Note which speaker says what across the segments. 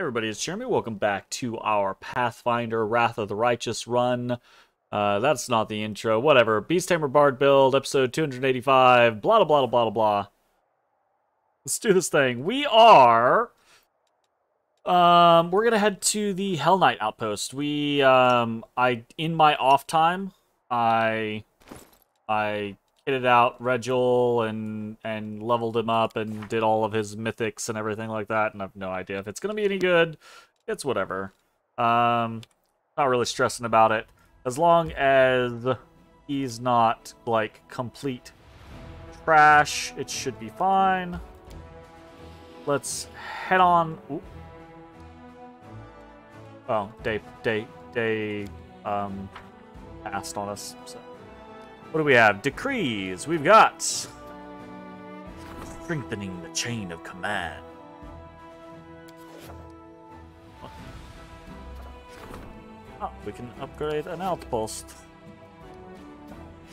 Speaker 1: Everybody, it's Jeremy. Welcome back to our Pathfinder Wrath of the Righteous run. That's not the intro. Whatever. Beast Tamer Bard build, episode 285. Blah, blah, blah, blah, blah, blah. Let's do this thing. We're gonna head to the Hell Knight outpost. In my off time, I kitted out Regil and leveled him up and did all of his mythics and everything like that, and I have no idea if it's gonna be any good. It's whatever. Not really stressing about it. As long as he's not, like, complete trash, it should be fine. Let's head on. Ooh. Oh, they passed on us, so. What do we have? Decrees. We've got strengthening the chain of command. Oh, we can upgrade an outpost.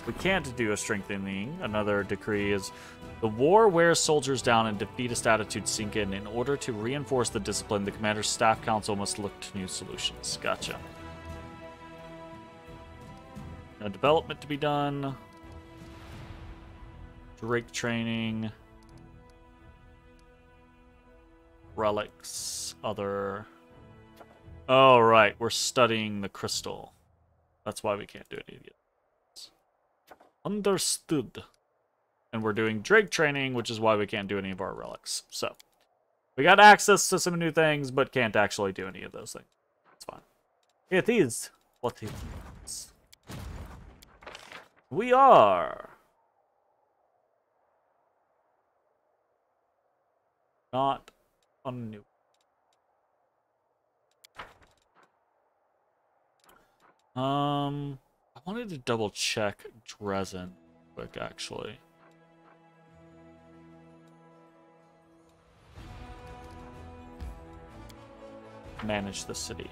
Speaker 1: We can't do a strengthening. Another decree is the war wears soldiers down and defeatist attitudes sink in. In order to reinforce the discipline, the commander's staff council must look to new solutions. Gotcha. No development to be done. Drake training. Relics. Other. Oh, right. We're studying the crystal. That's why we can't do any of it. Understood. And we're doing Drake training, which is why we can't do any of our relics. So, we got access to some new things, but can't actually do any of those things. It's fine. It is what it is. We are not on new. I wanted to double check Dresden quick, actually. Manage the city.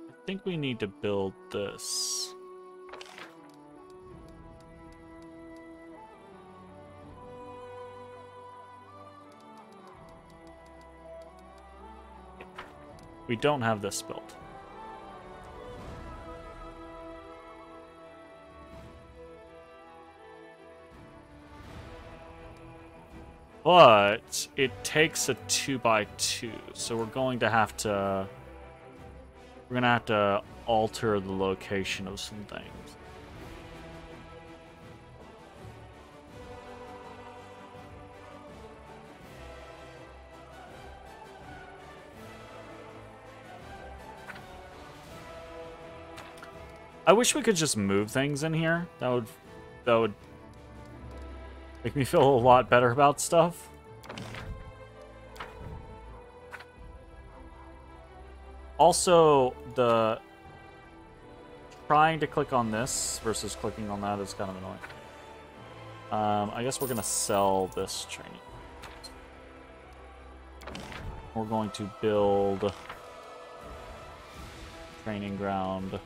Speaker 1: I think we need to build this. We don't have this built. But it takes a 2x2, so we're going to have to alter the location of some things. I wish we could just move things in here. That would make me feel a lot better about stuff. Also, the trying to click on this versus clicking on that is kind of annoying. I guess we're going to sell this training. We're going to build training ground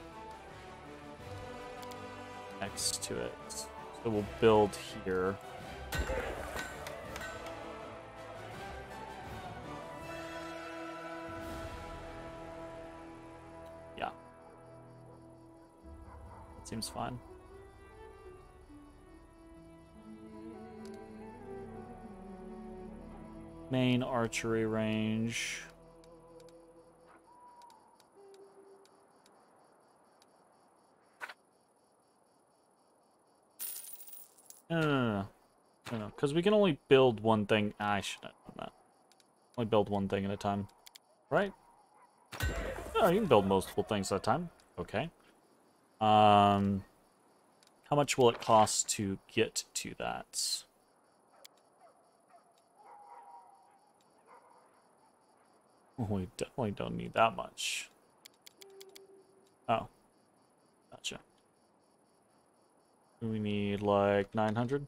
Speaker 1: next to it. So we'll build here. Yeah. That seems fine. Main archery range. No, because we can only build one thing. I should have done that. Only build one thing at a time, right? Oh, you can build multiple things at a time. Okay. How much will it cost to get to that? We definitely don't need that much. Oh, gotcha. We need like 900.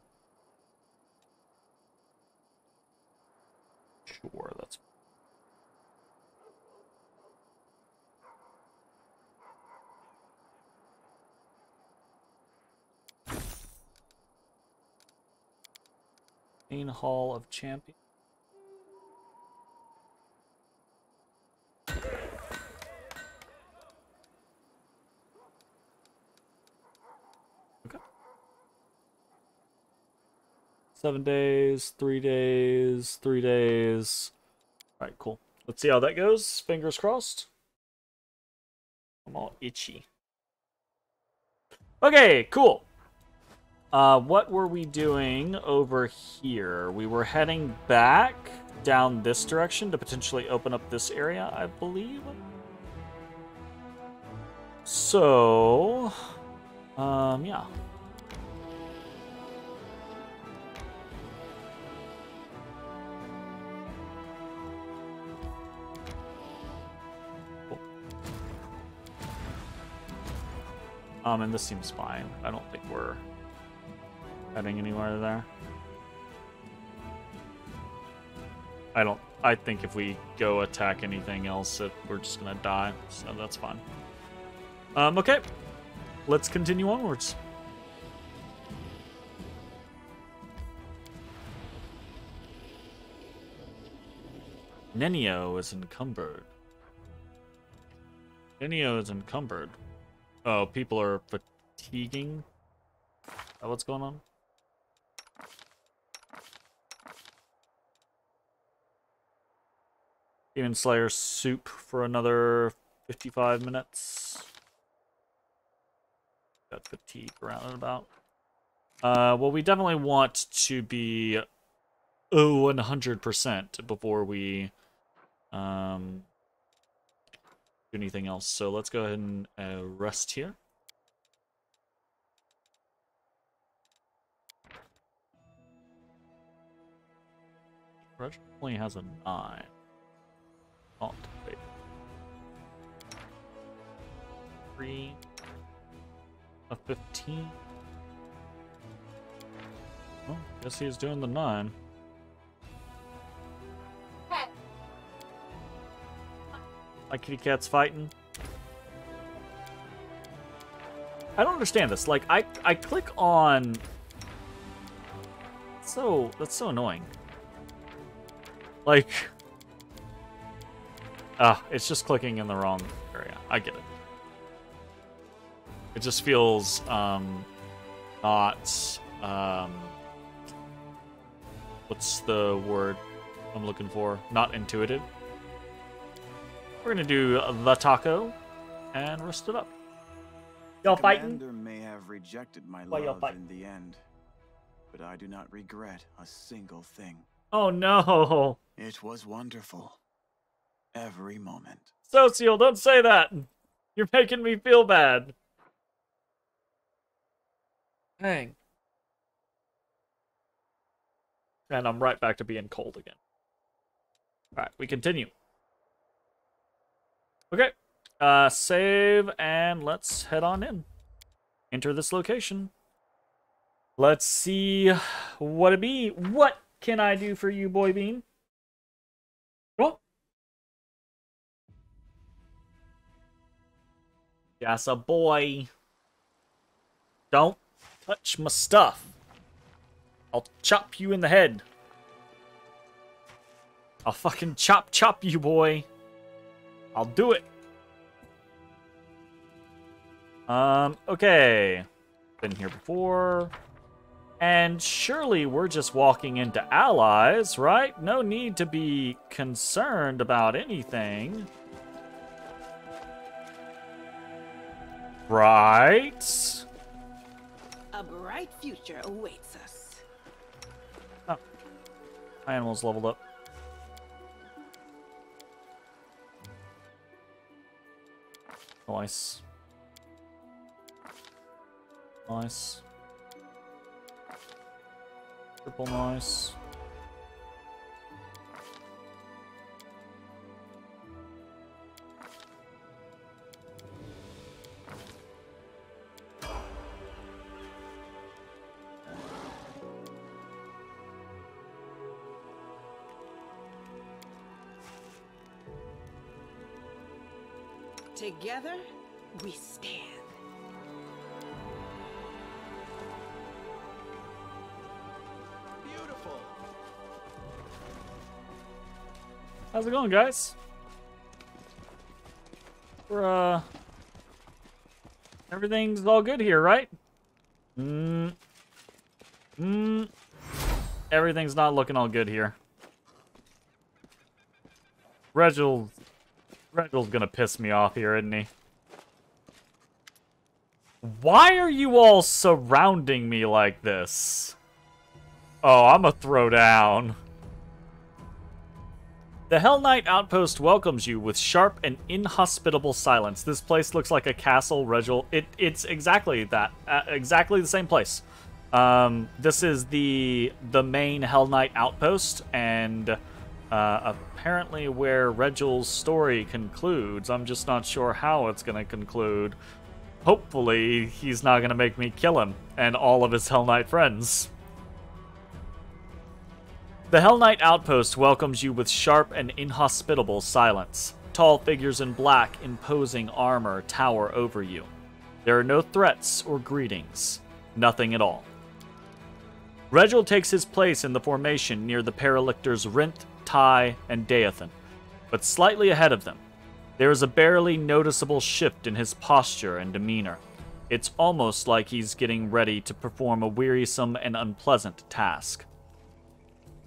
Speaker 1: Sure, that's. Main Hall of Champions. Okay. 7 days, 3 days, 3 days. All right, cool. Let's see how that goes. Fingers crossed. I'm all itchy. Okay, cool. What were we doing over here? We were heading back down this direction to potentially open up this area, I believe. So, yeah. And this seems fine. I don't think we're heading anywhere there. I think if we go attack anything else, we're just gonna die, so that's fine. Okay. Let's continue onwards. Nenio is encumbered. Nenio is encumbered. Oh, people are fatiguing? Is that what's going on? Demon Slayer soup for another 55 minutes. Got fatigue around and about. Well, we definitely want to be 100% before we do anything else. So let's go ahead and rest here. Rush only has a 9. Oh, wait. 3. A 15. Well, guess he's doing the 9. My kitty cat's fighting. I don't understand this. Like, I click on. That's so annoying. Like, it's just clicking in the wrong area. I get it. It just feels not what's the word I'm looking for? Not intuitive. We're gonna do the taco and rest it up. Y'all fighting?
Speaker 2: Commander may have rejected my
Speaker 1: Why y'all
Speaker 2: love
Speaker 1: fighting?
Speaker 2: in the end, but I do not regret a single thing.
Speaker 1: Oh no!
Speaker 2: It was wonderful. Every moment.
Speaker 1: Socio, don't say that! You're making me feel bad. Dang. And I'm right back to being cold again. Alright, we continue. Okay. Save and let's head on in. Enter this location. Let's see what it be. What can I do for you, Boy Bean? What? Yes, a boy. Don't touch my stuff. I'll chop you in the head. I'll fucking chop you, boy. I'll do it. Okay. Been here before. And surely we're just walking into allies, right? No need to be concerned about anything. Right?
Speaker 3: A bright future awaits us.
Speaker 1: Oh. My animal's leveled up. Nice. Nice. Triple nice.
Speaker 3: Together, we stand.
Speaker 2: Beautiful.
Speaker 1: How's it going, guys? We're, everything's all good here, right? Everything's not looking all good here. Reginald's gonna piss me off here, isn't he? Why are you all surrounding me like this? Oh, I'm a throw down. The Hell Knight Outpost welcomes you with sharp and inhospitable silence. This place looks like a castle, Regil. It's exactly that. Exactly the same place. This is the main Hell Knight Outpost, and apparently where Regil's story concludes. I'm just not sure how it's going to conclude. Hopefully, he's not going to make me kill him and all of his Hell Knight friends. The Hell Knight Outpost welcomes you with sharp and inhospitable silence. Tall figures in black, imposing armor tower over you. There are no threats or greetings. Nothing at all. Regil takes his place in the formation near the Paralictors Rinth, Tai, and Deathan, but slightly ahead of them. There is a barely noticeable shift in his posture and demeanor. It's almost like he's getting ready to perform a wearisome and unpleasant task.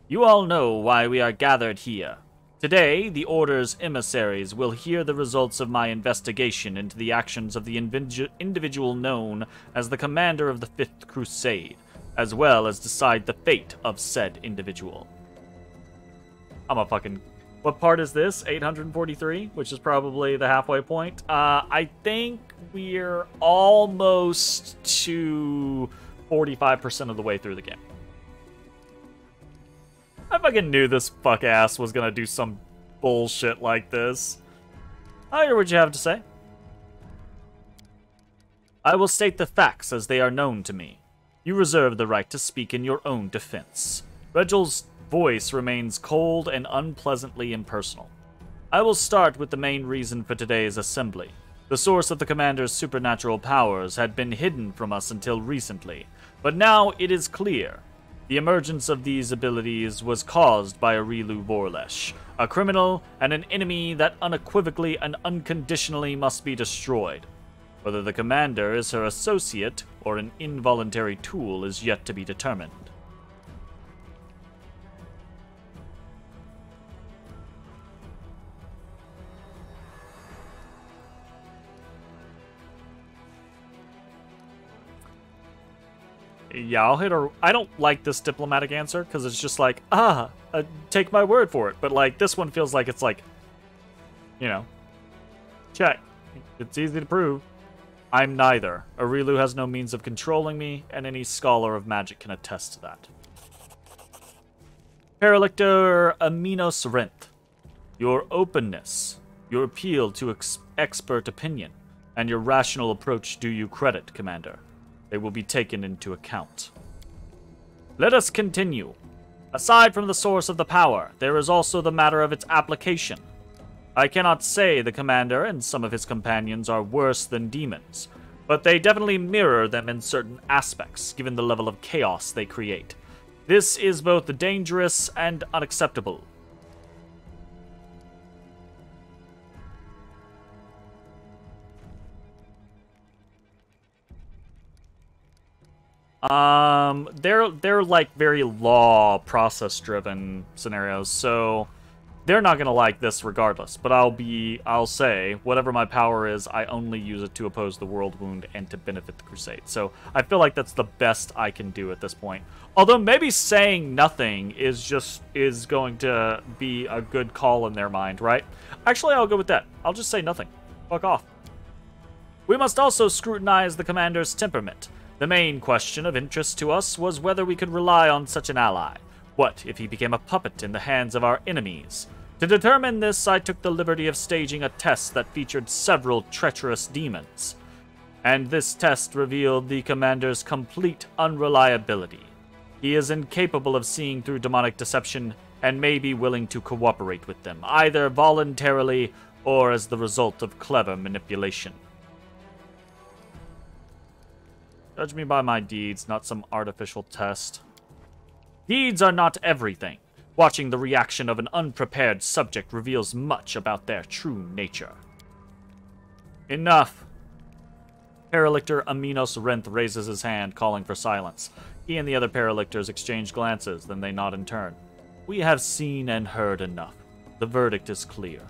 Speaker 1: You all know why we are gathered here. Today, the Order's emissaries will hear the results of my investigation into the actions of the individual known as the Commander of the Fifth Crusade, as well as decide the fate of said individual. I'm a fucking... What part is this? 843, which is probably the halfway point. I think we're almost to 45% of the way through the game. I fucking knew this fuck-ass was gonna do some bullshit like this. I hear what you have to say. I will state the facts as they are known to me. You reserve the right to speak in your own defense. Regil's voice remains cold and unpleasantly impersonal. I will start with the main reason for today's assembly. The source of the Commander's supernatural powers had been hidden from us until recently, but now it is clear. The emergence of these abilities was caused by Aurilu Vorlesh, a criminal and an enemy that unequivocally and unconditionally must be destroyed. Whether the Commander is her associate or an involuntary tool is yet to be determined. Yeah, I'll hit her. I don't like this diplomatic answer because it's just like, take my word for it. But like this one feels like it's like, you know, check. It's easy to prove. I'm neither. Aurilu has no means of controlling me, and any scholar of magic can attest to that. Paralictor Aminos Rinth. Your openness, your appeal to expert opinion, and your rational approach do you credit, Commander. They will be taken into account. Let us continue. Aside from the source of the power, there is also the matter of its application. I cannot say the Commander and some of his companions are worse than demons, but they definitely mirror them in certain aspects, given the level of chaos they create. This is both dangerous and unacceptable. They're like very law process driven scenarios, so they're not gonna like this regardless. But I'll say whatever my power is, I only use it to oppose the world wound and to benefit the crusade. So I feel like that's the best I can do at this point. Although maybe saying nothing is going to be a good call in their mind, right? Actually, I'll go with that. I'll just say nothing. Fuck off. We must also scrutinize the Commander's temperament. The main question of interest to us was whether we could rely on such an ally. What if he became a puppet in the hands of our enemies? To determine this, I took the liberty of staging a test that featured several treacherous demons. And this test revealed the Commander's complete unreliability. He is incapable of seeing through demonic deception and may be willing to cooperate with them, either voluntarily or as the result of clever manipulation. Judge me by my deeds, not some artificial test. Deeds are not everything. Watching the reaction of an unprepared subject reveals much about their true nature. Enough. Paralictor Aminos Renth raises his hand, calling for silence. He and the other Paralictors exchange glances, then they nod in turn. We have seen and heard enough. The verdict is clear.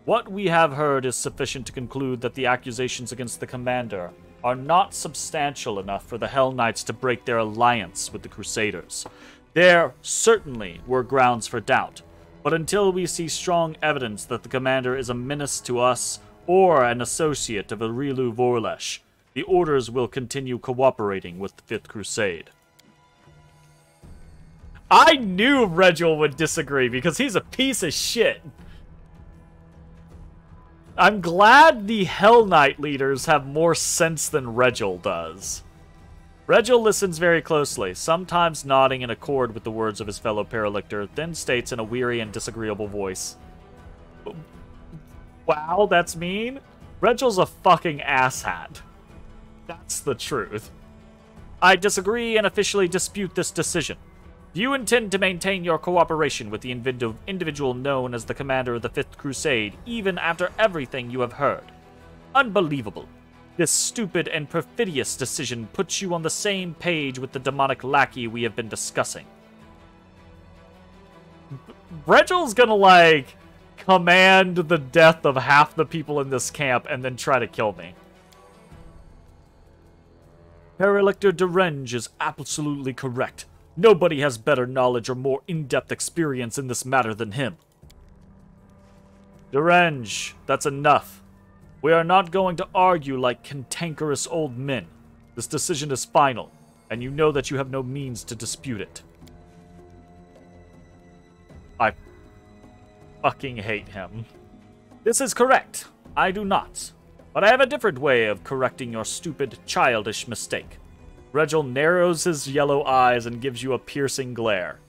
Speaker 1: What we have heard is sufficient to conclude that the accusations against the Commander are not substantial enough for the Hell Knights to break their alliance with the Crusaders. There certainly were grounds for doubt, but until we see strong evidence that the Commander is a menace to us or an associate of Arilu Vorlesh, the Orders will continue cooperating with the Fifth Crusade. I knew Regil would disagree because he's a piece of shit. I'm glad the Hell Knight leaders have more sense than Regil does. Regil listens very closely, sometimes nodding in accord with the words of his fellow Paralictor, then states in a weary and disagreeable voice, "Wow, that's mean? Regil's a fucking asshat. That's the truth. I disagree and officially dispute this decision. Do you intend to maintain your cooperation with the individual known as the Commander of the Fifth Crusade, even after everything you have heard? Unbelievable. This stupid and perfidious decision puts you on the same page with the demonic lackey we have been discussing." Regil's gonna, like, command the death of half the people in this camp and then try to kill me. Paralictor Derenge is absolutely correct. Nobody has better knowledge or more in-depth experience in this matter than him. Derenge, that's enough. We are not going to argue like cantankerous old men. This decision is final, and you know that you have no means to dispute it. I fucking hate him. This is correct. I do not. But I have a different way of correcting your stupid, childish mistake. Regil narrows his yellow eyes and gives you a piercing glare.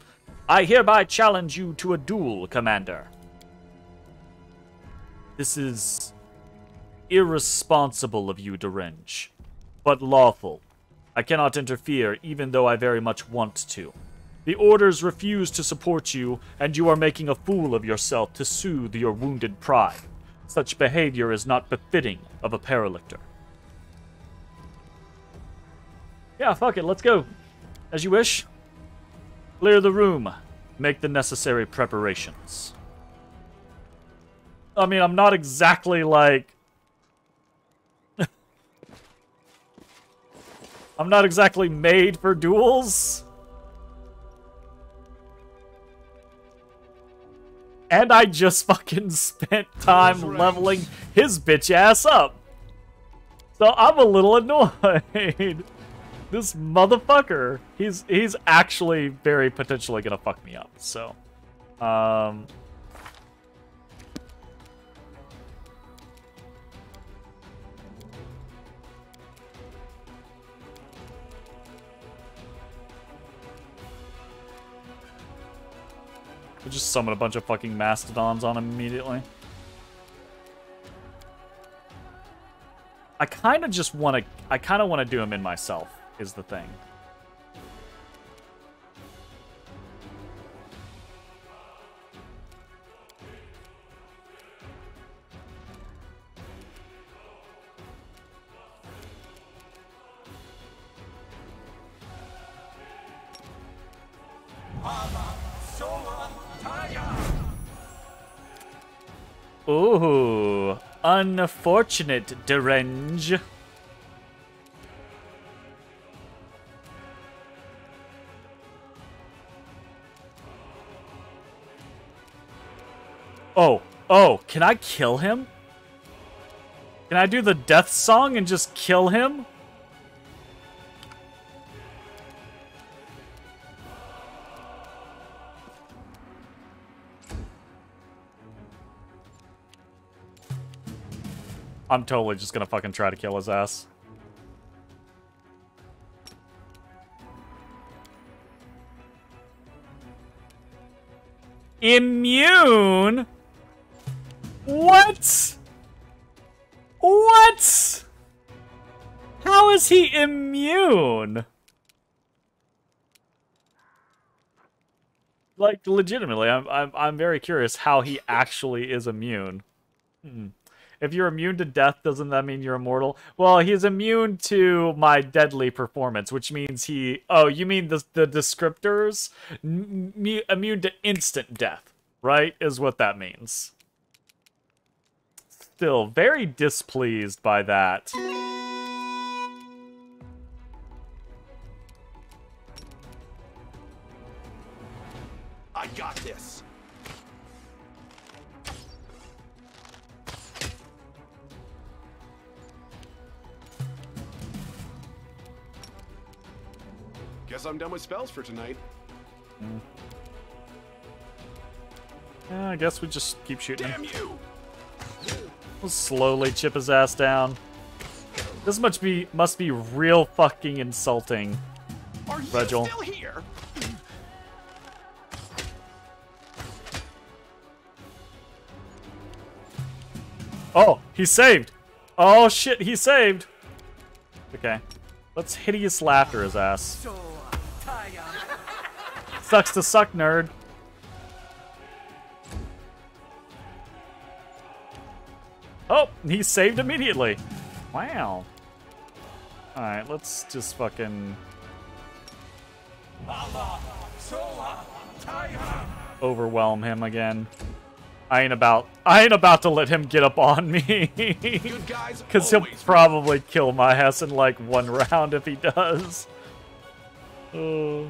Speaker 1: I hereby challenge you to a duel, Commander. This is irresponsible of you, Derenge, but lawful. I cannot interfere, even though I very much want to. The Orders refuse to support you, and you are making a fool of yourself to soothe your wounded pride. Such behavior is not befitting of a Paralictor. Yeah, fuck it, let's go. As you wish. Clear the room. Make the necessary preparations. I mean, I'm not exactly like... I'm not exactly made for duels. And I just fucking spent time leveling his bitch ass up. So I'm a little annoyed. This motherfucker, he's actually very potentially gonna fuck me up, so. We'll just summon a bunch of fucking mastodons on him immediately. I kind of just want to... I kind of want to do him in myself, is the thing. Ooh, unfortunate, Derenge. Oh, can I kill him? Can I do the death song and just kill him? I'm totally just gonna fucking try to kill his ass. Immune? What? What? How is he immune? Like, legitimately, I'm very curious how he actually is immune. If you're immune to death, doesn't that mean you're immortal? Well, he's immune to my deadly performance, which means he... Oh, you mean the descriptors? Immune to instant death, right? Is what that means. Still very displeased by that.
Speaker 4: I got this. Guess I'm done with spells for tonight.
Speaker 1: Yeah, I guess we just keep shooting him.
Speaker 4: Damn you!
Speaker 1: We'll slowly chip his ass down. This must be real fucking insulting,
Speaker 4: Are you
Speaker 1: Regil.
Speaker 4: still here?
Speaker 1: Oh, he saved! Oh shit, he saved! Okay. Let's hideous laughter his ass. Sucks to suck, nerd. Oh, he saved immediately. Wow. Alright, let's just fucking... overwhelm him again. I ain't about to let him get up on me.
Speaker 4: Good guys,
Speaker 1: Because he'll
Speaker 4: always
Speaker 1: probably kill my ass in like one round if he does. Oh.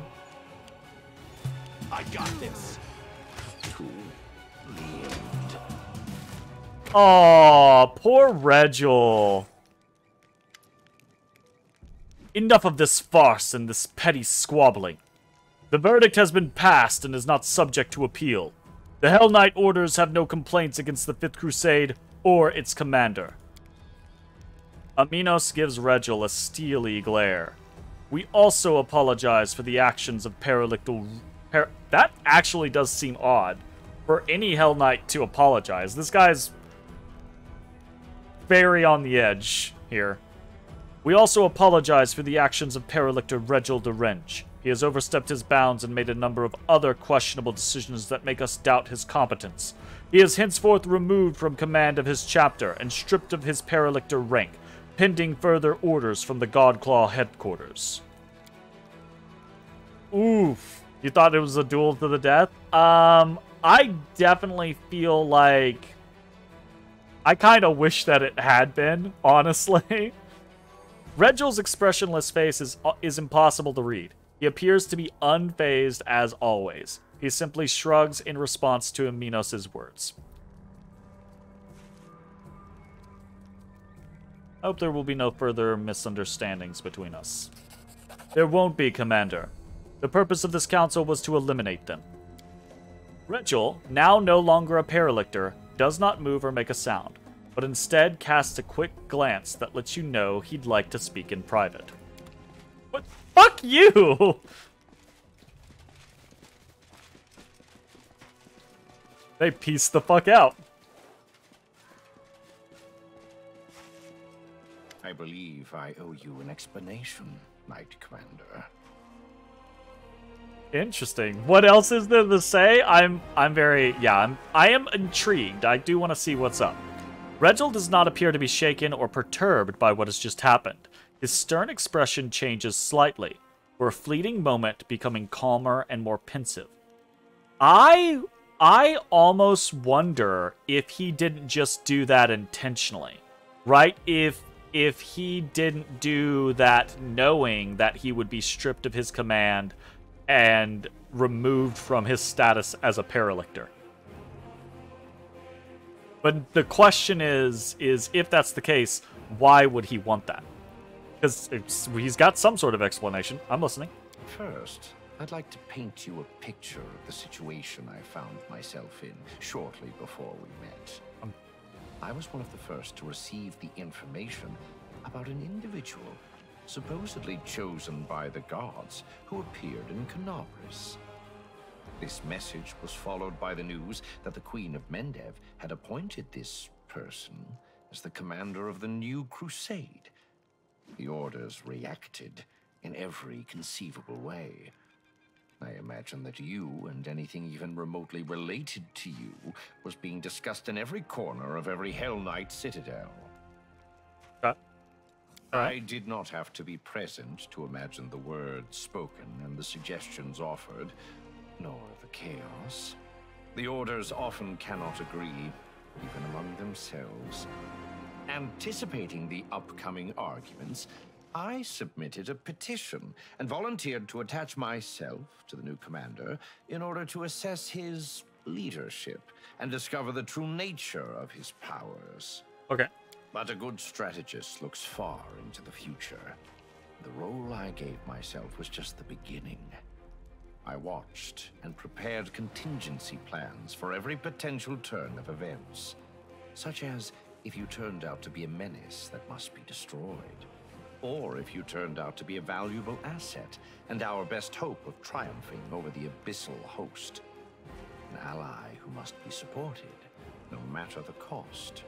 Speaker 4: I got this.
Speaker 1: Aw, poor Regil. Enough of this farce and this petty squabbling. The verdict has been passed and is not subject to appeal. The Hell Knight orders have no complaints against the Fifth Crusade or its commander. Aminos gives Regil a steely glare. We also apologize for the actions of Paralictal... That actually does seem odd. For any Hell Knight to apologize. This guy's very on the edge here. We also apologize for the actions of Paralictor Regil de Renge. He has overstepped his bounds and made a number of other questionable decisions that make us doubt his competence. He is henceforth removed from command of his chapter and stripped of his Paralictor rank, pending further orders from the Godclaw headquarters. Oof. You thought it was a duel to the death? I definitely feel like... I kind of wish that it had been, honestly. Regil's expressionless face is impossible to read. He appears to be unfazed as always. He simply shrugs in response to Aminos' words. I hope there will be no further misunderstandings between us. There won't be, Commander. The purpose of this council was to eliminate them. Regil, now no longer a Paralictor, does not move or make a sound, but instead casts a quick glance that lets you know he'd like to speak in private. What? Fuck you! They pieced the fuck out.
Speaker 5: I believe I owe you an explanation, Knight Commander.
Speaker 1: Interesting. What else is there to say? I am intrigued. I do want to see what's up. Regil does not appear to be shaken or perturbed by what has just happened. His stern expression changes slightly, for a fleeting moment becoming calmer and more pensive. I almost wonder if he didn't just do that intentionally, right? If he didn't do that knowing that he would be stripped of his command and removed from his status as a Paralictor. But the question is if that's the case, why would he want that? Because he's got some sort of explanation. I'm listening.
Speaker 5: First, I'd like to paint you a picture of the situation I found myself in shortly before we met. I was one of the first to receive the information about an individual supposedly chosen by the gods who appeared in Kenabres. This message was followed by the news that the Queen of Mendev had appointed this person as the commander of the new crusade. The orders reacted in every conceivable way. I imagine that you and anything even remotely related to you was being discussed in every corner of every Hell Knight citadel. I did not have to be present to imagine the words spoken and the suggestions offered, nor the chaos. The orders often cannot agree, even among themselves. Anticipating the upcoming arguments, I submitted a petition and volunteered to attach myself to the new commander in order to assess his leadership and discover the true nature of his powers.
Speaker 1: Okay.
Speaker 5: But a good strategist looks far into the future. The role I gave myself was just the beginning. I watched and prepared contingency plans for every potential turn of events, such as if you turned out to be a menace that must be destroyed, or if you turned out to be a valuable asset and our best hope of triumphing over the abyssal host. An ally who must be supported, no matter the cost.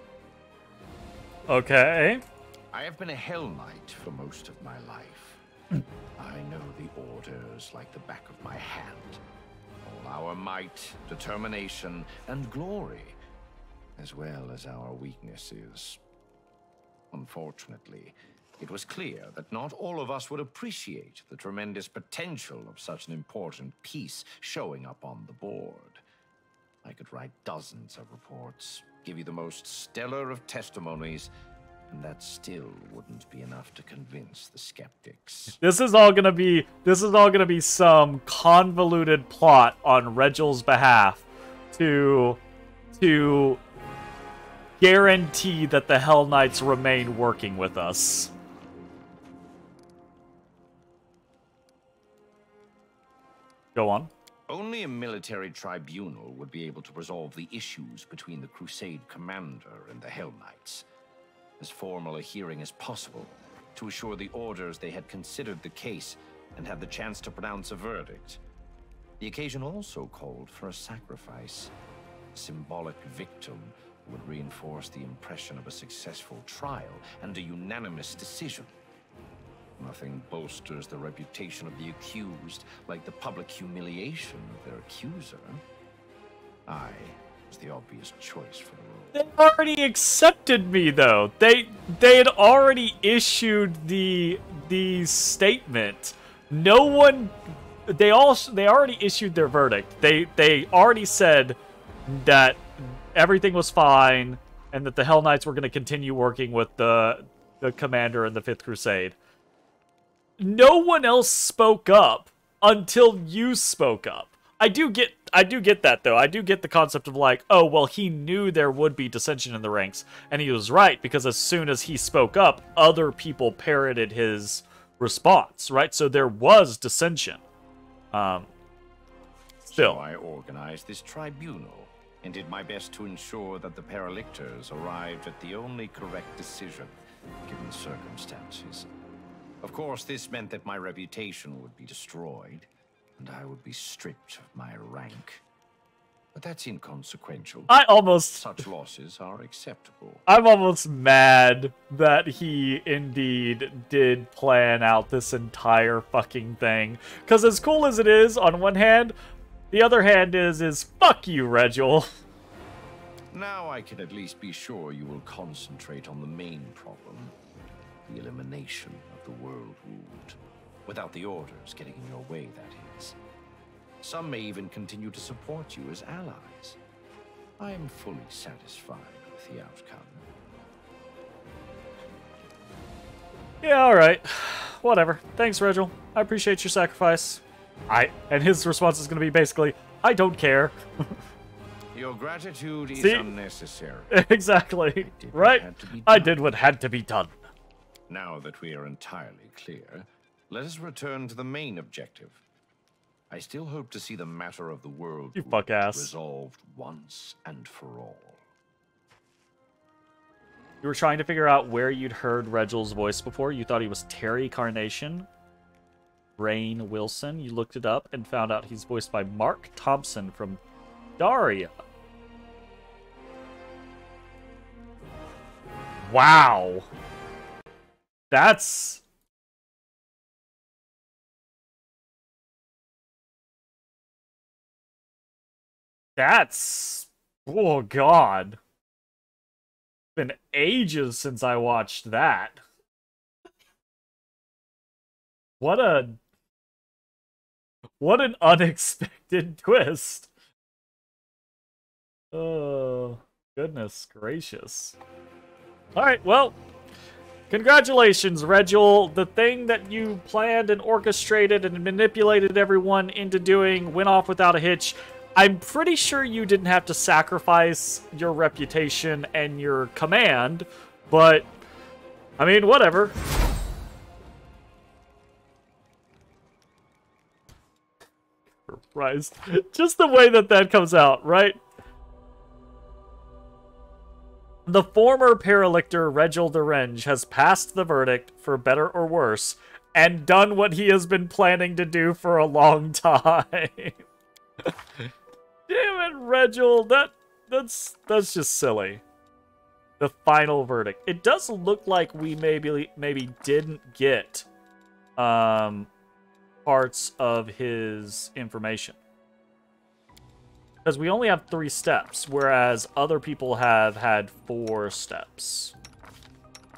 Speaker 1: Okay.
Speaker 5: I have been a Hell Knight for most of my life. I know the orders like the back of my hand. All our might, determination, and glory, as well as our weaknesses. Unfortunately, it was clear that not all of us would appreciate the tremendous potential of such an important piece showing up on the board. I could write dozens of reports, give you the most stellar of testimonies, and that still wouldn't be enough to convince the skeptics.
Speaker 1: This is all gonna be some convoluted plot on Regel's behalf to guarantee that the Hell Knights remain working with us. Go on.
Speaker 5: Only a military tribunal would be able to resolve the issues between the Crusade commander and the Hell Knights. As formal a hearing as possible, to assure the orders they had considered the case and had the chance to pronounce a verdict. The occasion also called for a sacrifice, a symbolic victim who would reinforce the impression of a successful trial and a unanimous decision. Nothing bolsters the reputation of the accused like the public humiliation of their accuser. I was the obvious choice for the role.
Speaker 1: They already accepted me, though. They had already issued the statement. No one. They already issued their verdict. They already said that everything was fine and that the Hell Knights were going to continue working with the commander in the Fifth Crusade. No one else spoke up until you spoke up. I do get that, though. I do get the concept of like, oh, well, he knew there would be dissension in the ranks, and he was right, because as soon as he spoke up, other people parroted his response, right? So there was dissension. Still.
Speaker 5: So I organized this tribunal and did my best to ensure that the Paralictors arrived at the only correct decision, given the circumstances. Of course, this meant that my reputation would be destroyed, and I would be stripped of my rank. But that's inconsequential.
Speaker 1: Such
Speaker 5: losses are acceptable.
Speaker 1: I'm almost mad that he indeed did plan out this entire fucking thing. Because as cool as it is, on one hand, the other hand is fuck you, Regil.
Speaker 5: Now I can at least be sure you will concentrate on the main problem. The elimination of the World Wound. Without the orders getting in your way, that is. Some may even continue to support you as allies. I am fully satisfied with the outcome.
Speaker 1: Yeah, alright. Whatever. Thanks, Regil. I appreciate your sacrifice. And his response is going to be basically, I don't care.
Speaker 5: Your gratitude is
Speaker 1: See?
Speaker 5: unnecessary.
Speaker 1: Exactly. Right? I did what had to be done.
Speaker 5: Now that we are entirely clear, let us return to the main objective. I still hope to see the matter of the world
Speaker 1: You fuck ass.
Speaker 5: resolved once and for all.
Speaker 1: You were trying to figure out where you'd heard Regil's voice before. You thought he was Terry Carnation? Rainn Wilson. You looked it up and found out he's voiced by Mark Thompson from Daria. Wow. That's... Oh, God. Been ages since I watched that. What an unexpected twist. Oh, goodness gracious. Alright, well, congratulations, Regil. The thing that you planned and orchestrated and manipulated everyone into doing went off without a hitch. I'm pretty sure you didn't have to sacrifice your reputation and your command, but, I mean, whatever. Christ. Just the way that comes out, right? The former Paralictor Regil Derenge has passed the verdict, for better or worse, and done what he has been planning to do for a long time. Damn it, Regil. That's just silly. The final verdict. It does look like we maybe didn't get parts of his information. Because we only have 3 steps, whereas other people have had 4 steps.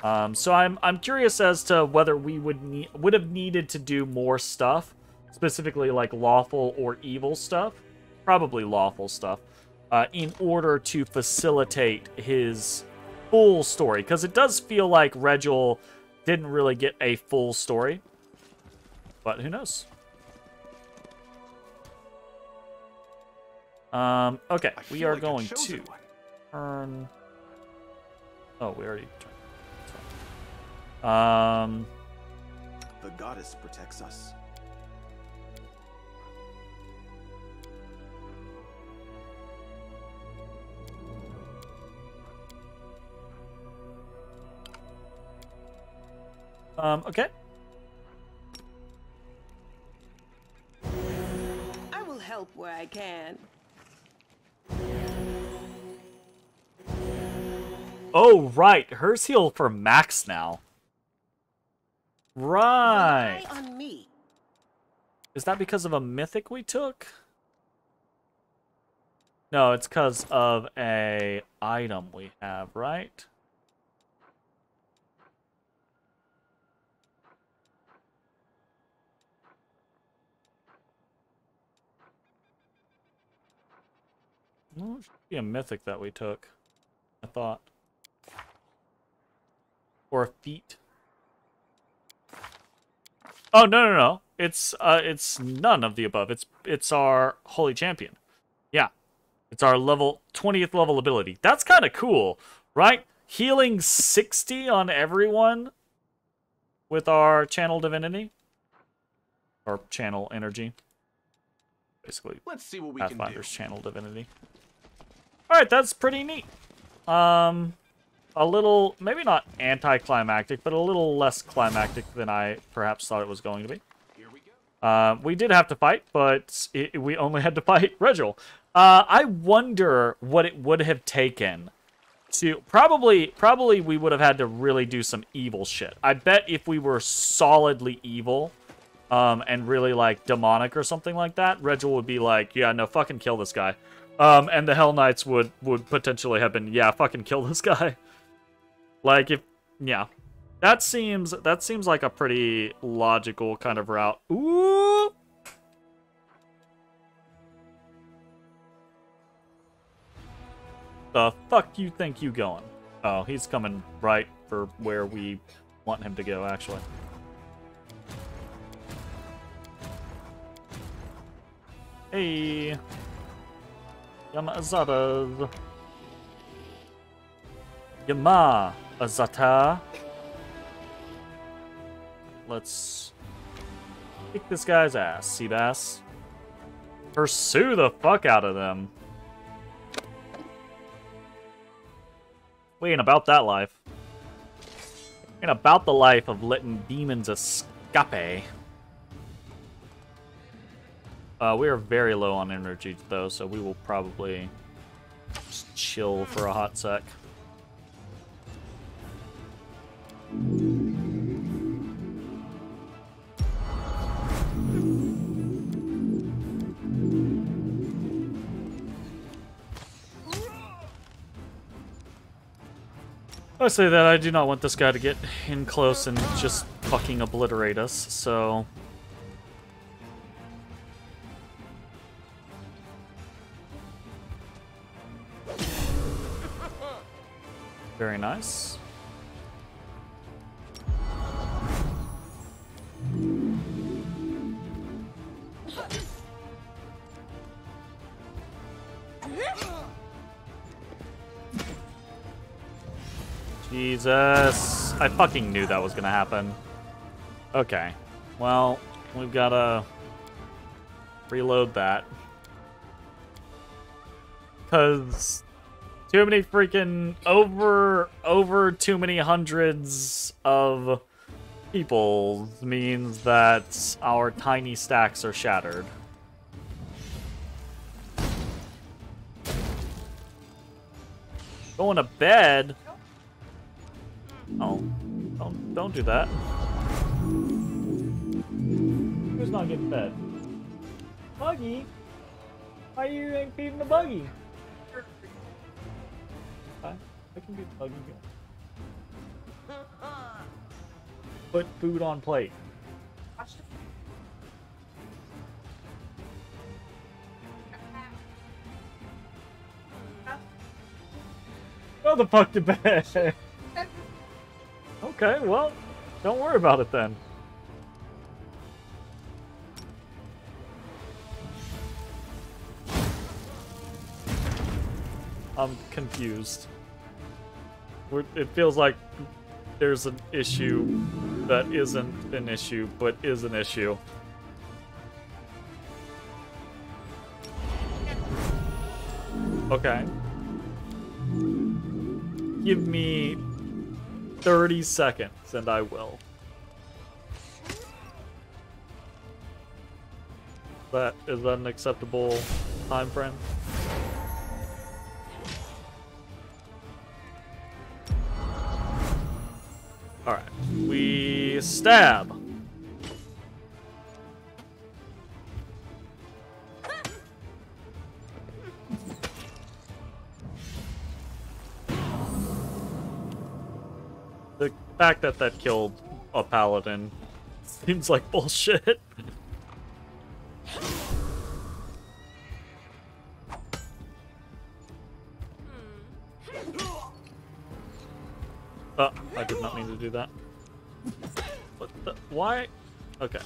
Speaker 1: So I'm curious as to whether we would have needed to do more stuff, specifically like lawful or evil stuff, probably lawful stuff, in order to facilitate his full story. Because it does feel like Regil didn't really get a full story, but who knows? Okay, we are going to turn... Oh, we already turned.
Speaker 2: The goddess protects us.
Speaker 1: Okay.
Speaker 3: I will help where I can.
Speaker 1: Oh, right. Hers heal for max now. Right.
Speaker 3: Rely on me.
Speaker 1: Is that because of a mythic we took? No, it's because of a item we have, right? Well, it should be a mythic that we took, I thought. Or a feat. Oh, no. It's none of the above. It's our Holy Champion. Yeah. It's our 20th level ability. That's kind of cool, right? Healing 60 on everyone with our Channel Divinity. Or Channel Energy. Basically,
Speaker 4: Let's see what we can do.
Speaker 1: Pathfinder's Channel Divinity. Alright, that's pretty neat. A little, maybe not anticlimactic, but a little less climactic than I perhaps thought it was going to be.
Speaker 4: Here we go.
Speaker 1: We did have to fight, but we only had to fight Regil. I wonder what it would have taken to... Probably we would have had to really do some evil shit. I bet if we were solidly evil, and really, like, demonic or something like that, Regil would be like, yeah, no, fucking kill this guy. And the Hell Knights would potentially have been, yeah, fucking kill this guy. Like, if... Yeah. That seems like a pretty logical kind of route. Ooh! The fuck you think you going? Oh, he's coming right for where we want him to go, actually. Hey! Yama Azatas. Yama Azata. Let's kick this guy's ass, Seabass. Pursue the fuck out of them. We ain't about that life. We ain't about the life of letting demons escape. We are very low on energy, though, so we will probably just chill for a hot sec. I say that I do not want this guy to get in close and just fucking obliterate us, so... Very nice. Jesus. I fucking knew that was gonna happen. Okay. Well, we've gotta reload that. Because too many freaking over too many hundreds of people means that our tiny stacks are shattered. Going to bed? Oh, don't do that. Who's not getting fed? Buggy? Why you ain't feeding the buggy? I can get buggy here. Put food on plate. Go the fuck to bed. Okay, well, don't worry about it then. I'm confused. It feels like there's an issue that isn't an issue, but is an issue. Okay. Give me 30 seconds and I will. Is that an acceptable time frame? Alright. We stab. The fact that that killed a paladin seems like bullshit. Oh, I did not mean to do that. What the? Why? Okay.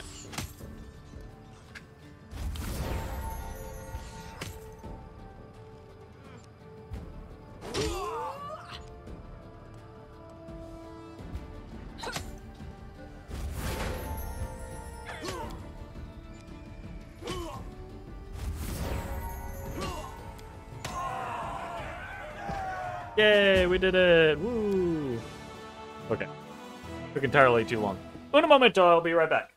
Speaker 1: Yay, we did it! Woo! Okay. Took entirely too long. Un momento, I'll be right back.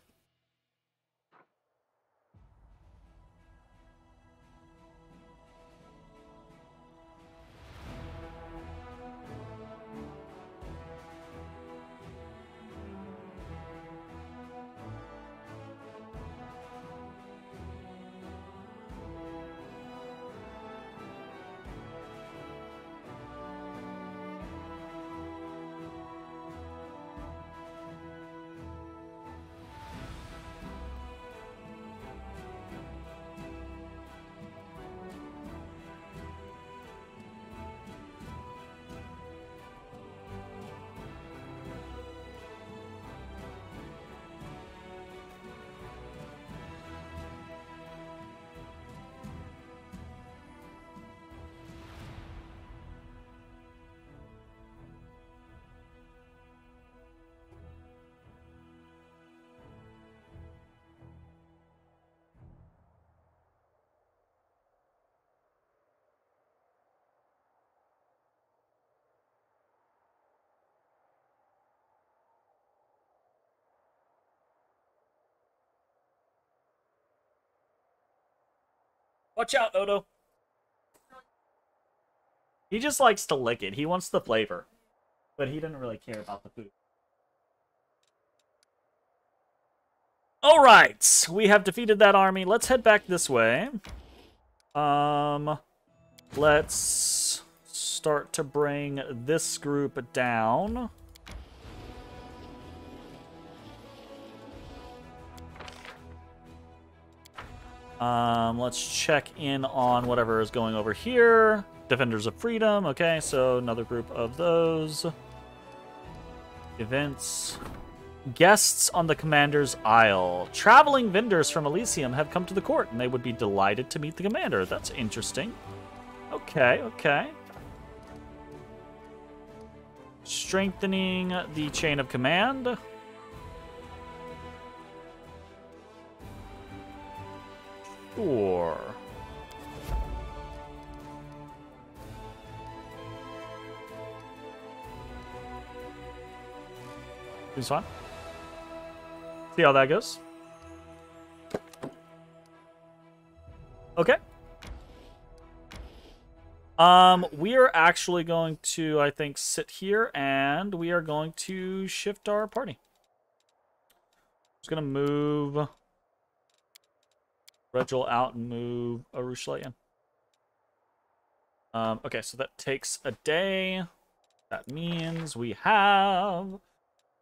Speaker 1: Watch out, Odo. He just likes to lick it. He wants the flavor. But he doesn't really care about the food. Alright, we have defeated that army. Let's head back this way. Let's start to bring this group down. Let's check in on whatever is going over here. Defenders of Freedom. Okay, so another group of those. Events. Guests on the Commander's Isle. Traveling vendors from Elysium have come to the court, and they would be delighted to meet the Commander. That's interesting. Okay, okay. Strengthening the chain of command. Sure. Seems fine. See how that goes. Okay. We are actually going to, I think, sit here, and we are going to shift our party. Just gonna move Regil out and move Arushla in. Okay, so that takes a day. That means we have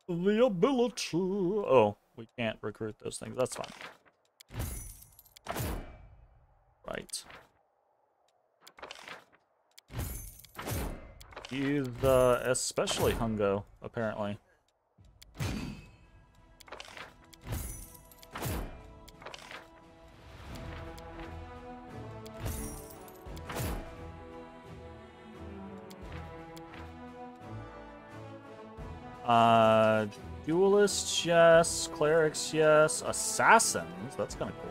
Speaker 1: the ability. Oh, we can't recruit those things. That's fine. Right. He's especially hungo, apparently. Duelists, yes. Clerics, yes. Assassins, that's kind of cool.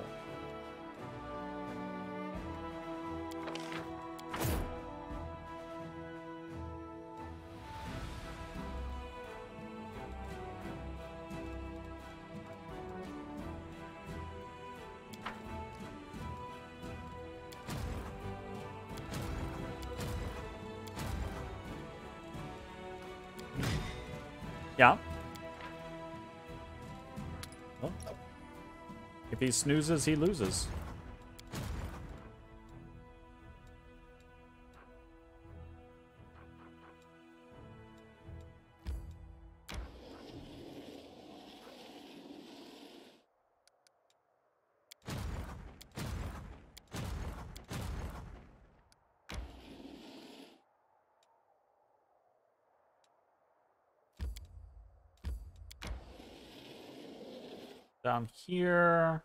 Speaker 1: Yeah. Well, if he snoozes, he loses. Down here,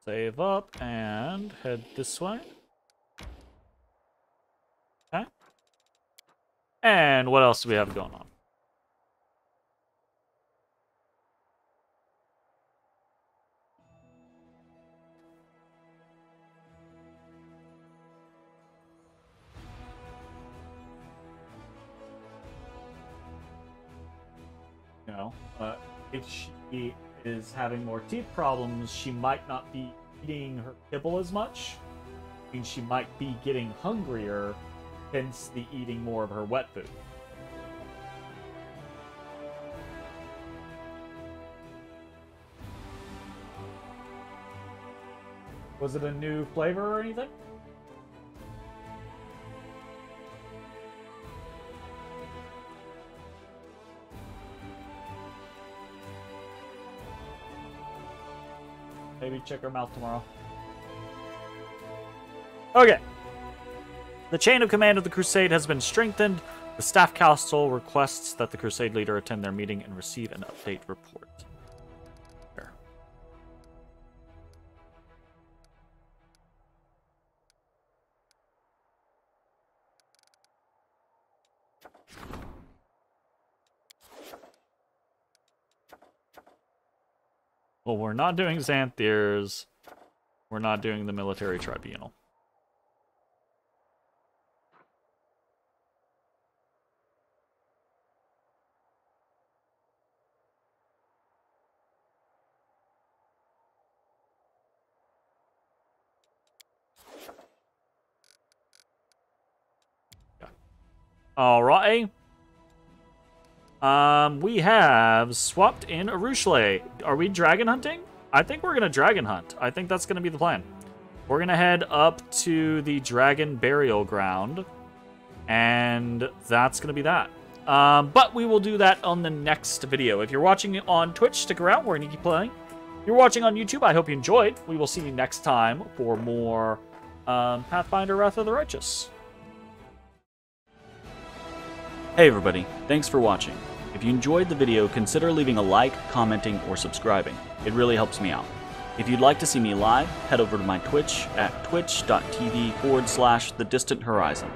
Speaker 1: save up, and head this way. Okay. And what else do we have going on? You know, if she is having more teeth problems, she might not be eating her kibble as much. I mean, she might be getting hungrier, hence the eating more of her wet food. Was it a new flavor or anything? Maybe check her mouth tomorrow. Okay. The chain of command of the Crusade has been strengthened. The Staff Council requests that the Crusade leader attend their meeting and receive an update report. There. Well, we're not doing Xanthirs. We're not doing the military tribunal. Alrighty. We have swapped in Arushale. Are we dragon hunting? I think we're gonna dragon hunt. I think that's gonna be the plan. We're gonna head up to the dragon burial ground, and that's gonna be that. But we will do that on the next video. If you're watching on Twitch, stick around. We're gonna keep playing. If you're watching on YouTube, I hope you enjoyed. We will see you next time for more Pathfinder Wrath of the Righteous.
Speaker 6: Hey everybody, thanks for watching. If you enjoyed the video, consider leaving a like, commenting, or subscribing. It really helps me out. If you'd like to see me live, head over to my Twitch at twitch.tv/TheDistantHorizon.